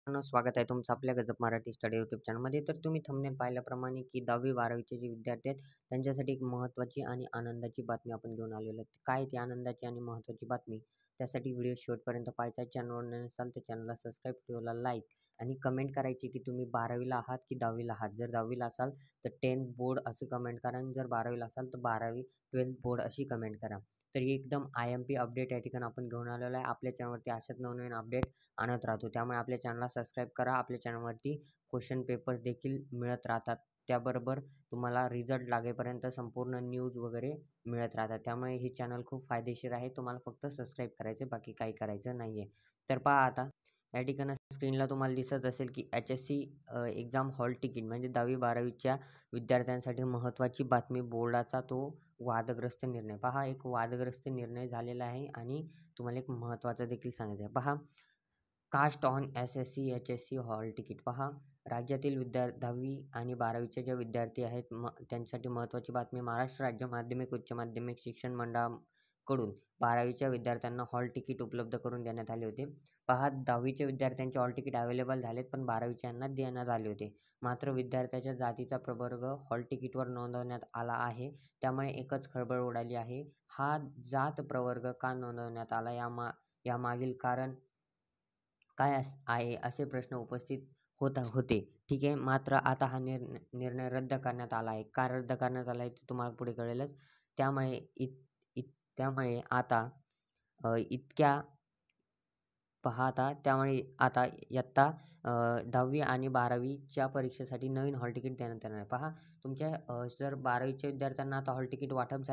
स्वागत आहे तुमचं आपल्या गजब मराठी स्टडी यूट्यूब चॅनलमध्ये. तर तुम्ही थंबनेल पाहिल्याप्रमाणे की 10वी-12वीचे जे विद्यार्थी आहेत त्यांच्यासाठी एक महत्त्वाची आणि आनंदाची बातमी आपण घेऊन आलेलो आहे. काय ती आनंदाची आणि महत्त्वाची बातमी? त्यासाठी व्हिडिओ शेवटपर्यंत पाहायचा आहे. चॅनलवर नसाल तर चॅनलला सबस्क्राईब, व्हिडिओला लाईक आणि कमेंट करायची की तुम्ही 12वीला आहात की 10वीला आहात. जर 10वीला असाल तर 10th बोर्ड असं कमेंट करा आणि जर 12वीला असाल तर 12वी 12th बोर्ड अशी कमेंट करा. तर एकदम IMP अपडेट या ठिकाणी आपण घेऊन आलेलो आहे. आपल्या चॅनलवरती अशाच नवनवीन अपडेट आणत राहतो. त्यामुळे आपल्या चॅनलला सबस्क्राईब करा. आपल्या चॅनलवरती क्वेश्चन पेपर्स देखील मिळत राहतात. त्याबरोबर तुम्हाला रिझल्ट लागेपर्यंत संपूर्ण न्यूज वगैरे मिळत राहतात. त्यामुळे हे चॅनल खूप फायदेशीर आहे. तुम्हाला फक्त सबस्क्राईब करायचं, बाकी काही करायचं नाही आहे. तर पहा आता या ठिकाणी स्क्रीनला तुम्हाला दिसत असेल की HSC एक्झाम हॉल तिकीट म्हणजे 10वी-12वीच्या विद्यार्थ्यांसाठी महत्त्वाची बातमी. बोर्डाचा तो वादग्रस्त निर्णय. पहा, एक वादग्रस्त निर्णय झालेला आहे आणि तुम्हाला एक महत्त्वाचं देखील सांगायचं आहे. पहा, caste on SSC HSC hall ticket. पहा, राज्यातील 10वी आणि 12वीचे जे विद्यार्थी आहेत त्यांच्यासाठी महत्त्वाची बातमी. महाराष्ट्र राज्य माध्यमिक उच्च माध्यमिक शिक्षण मंडळाकडून 12वीच्या विद्यार्थ्यांना हॉल तिकीट उपलब्ध करून देण्यात आले होते. पहा, 10वीच्या विद्यार्थ्यांचे हॉल तिकीट अवेलेबल झालेत, पण 12वीच्यांना देण्यात आले होते. मात्र विद्यार्थ्याच्या जातीचा प्रवर्ग हॉल तिकीटवर नोंदवण्यात आला आहे. त्यामुळे एकच खळबळ उडाली आहे. हा जात प्रवर्ग का नोंदवण्यात आला, यामागील कारण काय आहे असे प्रश्न उपस्थित होते. ठीक आहे. मात्र आता हा निर्णय रद्द करण्यात आला आहे. का रद्द करण्यात आला आहे ते तुम्हाला पुढे कळेलच. त्यामुळे त्यामुळे आता इतक्या पाहता त्यामुळे आता इयत्ता 10वी आणि 12वीच्या परीक्षेसाठी नवीन हॉल तिकीट देण्यात येणार आहे. पहा, तुमच्या जर 12वीच्या विद्यार्थ्यांना आता हॉल तिकीट वाटप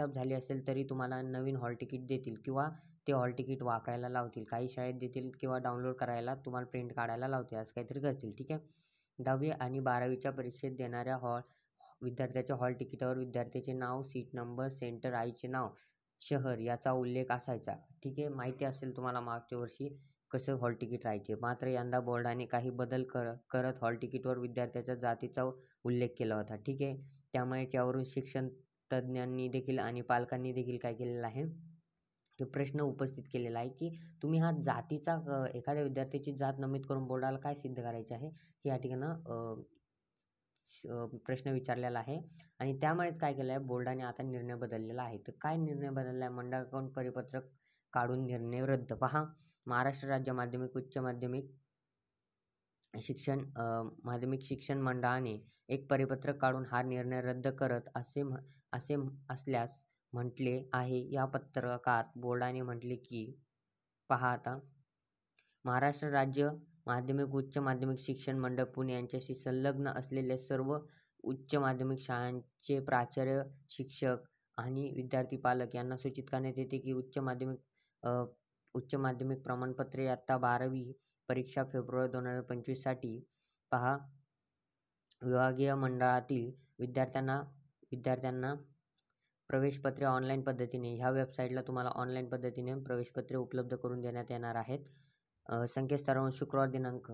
झाली असेल तरी तुम्हाला नवीन हॉल तिकीट देतील किंवा ते हॉल तिकीट वापरायला लावतील. काही शाळेत देतील किंवा डाउनलोड करायला तुम्हाला प्रिंट काढायला लावतील, असं काहीतरी करतील. ठीक आहे. 10वी आणि 12वीच्या परीक्षेत देणाऱ्या विद्यार्थ्याच्या हॉल तिकीटावर विद्यार्थ्याचे नाव, सीट नंबर, सेंटर, आईचे नाव, शहर याचा उल्लेख असायचा. ठीक आहे. माहिती असेल तुम्हाला मागच्या वर्षी कसं हॉल तिकीट राहायचे. मात्र यंदा बोर्डाने काही बदल करत हॉल तिकीटवर विद्यार्थ्याच्या जातीचा उल्लेख केला होता. ठीक आहे. त्यामुळे त्यावरून शिक्षण तज्ज्ञांनी देखील आणि पालकांनी देखील काय केलेलं आहे, की प्रश्न उपस्थित केलेला आहे की तुम्ही हा जातीचा एखाद्या विद्यार्थ्याची जात नमूद करून बोर्डाला काय सिद्ध करायचे आहे, हे या ठिकाणं प्रश्न विचारलेला आहे. आणि त्यामुळेच काय केलं आहे, बोर्डाने आता निर्णय बदललेला आहे. तर काय निर्णय बदलला आहे? मंडळाकडून परिपत्रक काढून निर्णय रद्द. पहा, महाराष्ट्र राज्य माध्यमिक उच्च माध्यमिक शिक्षण मंडळाने एक परिपत्रक काढून हा निर्णय रद्द करत असे असल्यास म्हटले आहे. या पत्रकात बोर्डाने म्हटले की, पहा आता, महाराष्ट्र राज्य माध्यमिक उच्च माध्यमिक शिक्षण मंडळ पुणे यांच्याशी संलग्न असलेल्या सर्व उच्च माध्यमिक शाळांचे प्राचार्य, शिक्षक आणि विद्यार्थी पालक यांना सूचित करण्यात येते की उच्च माध्यमिक प्रमाणपत्रे इयत्ता 12वी परीक्षा फेब्रुवारी 2025 साठी पहा, विभागीय मंडळातील विद्यार्थ्यांना प्रवेशपत्रे ऑनलाईन पद्धतीने ह्या वेबसाईटला तुम्हाला ऑनलाईन पद्धतीने प्रवेशपत्रे उपलब्ध करून देण्यात येणार आहेत. संकेतस्थळावर शुक्रवार दिनांक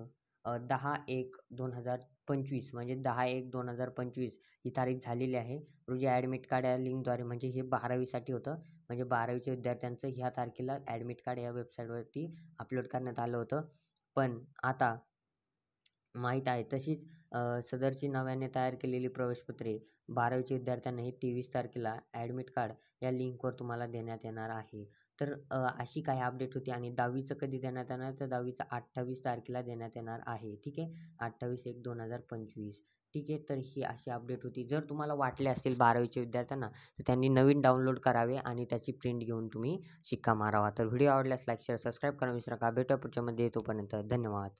10/1/2025 म्हणजे 10/1/2025 ही तारीख झालेली आहे. रोजी ॲडमिट कार्ड या लिंकद्वारे, म्हणजे हे 12वीसाठी होतं, म्हणजे 12वीच्या विद्यार्थ्यांचं ह्या तारखेला ॲडमिट कार्ड या वेबसाईटवरती अपलोड करण्यात आलं होतं. पण आता माहीत आहे तशीच सदरची नव्याने तयार केलेली प्रवेशपत्रे 12वीच्या विद्यार्थ्यांना हे 23 तारखेला ॲडमिट कार्ड या लिंकवर तुम्हाला देण्यात येणार आहे. तर अशी काही अपडेट होती. आणि 10वीचं कधी देण्यात येणार, तर 10वीचं 28 तारखेला देण्यात येणार आहे. ठीक आहे. 28/1/2025. ठीक आहे. तर ही अशी अपडेट होती. जर तुम्हाला वाटले असतील 12वीच्या विद्यार्थ्यांना, तर त्यांनी नवीन डाउनलोड करावे आणि त्याची प्रिंट घेऊन तुम्ही शिक्का मारावा. तर व्हिडिओ आवडल्यास लाईक, शेअर, सबस्क्राईब करा विसरू नका. भेटूया पुढच्यामध्ये. तोपर्यंत धन्यवाद.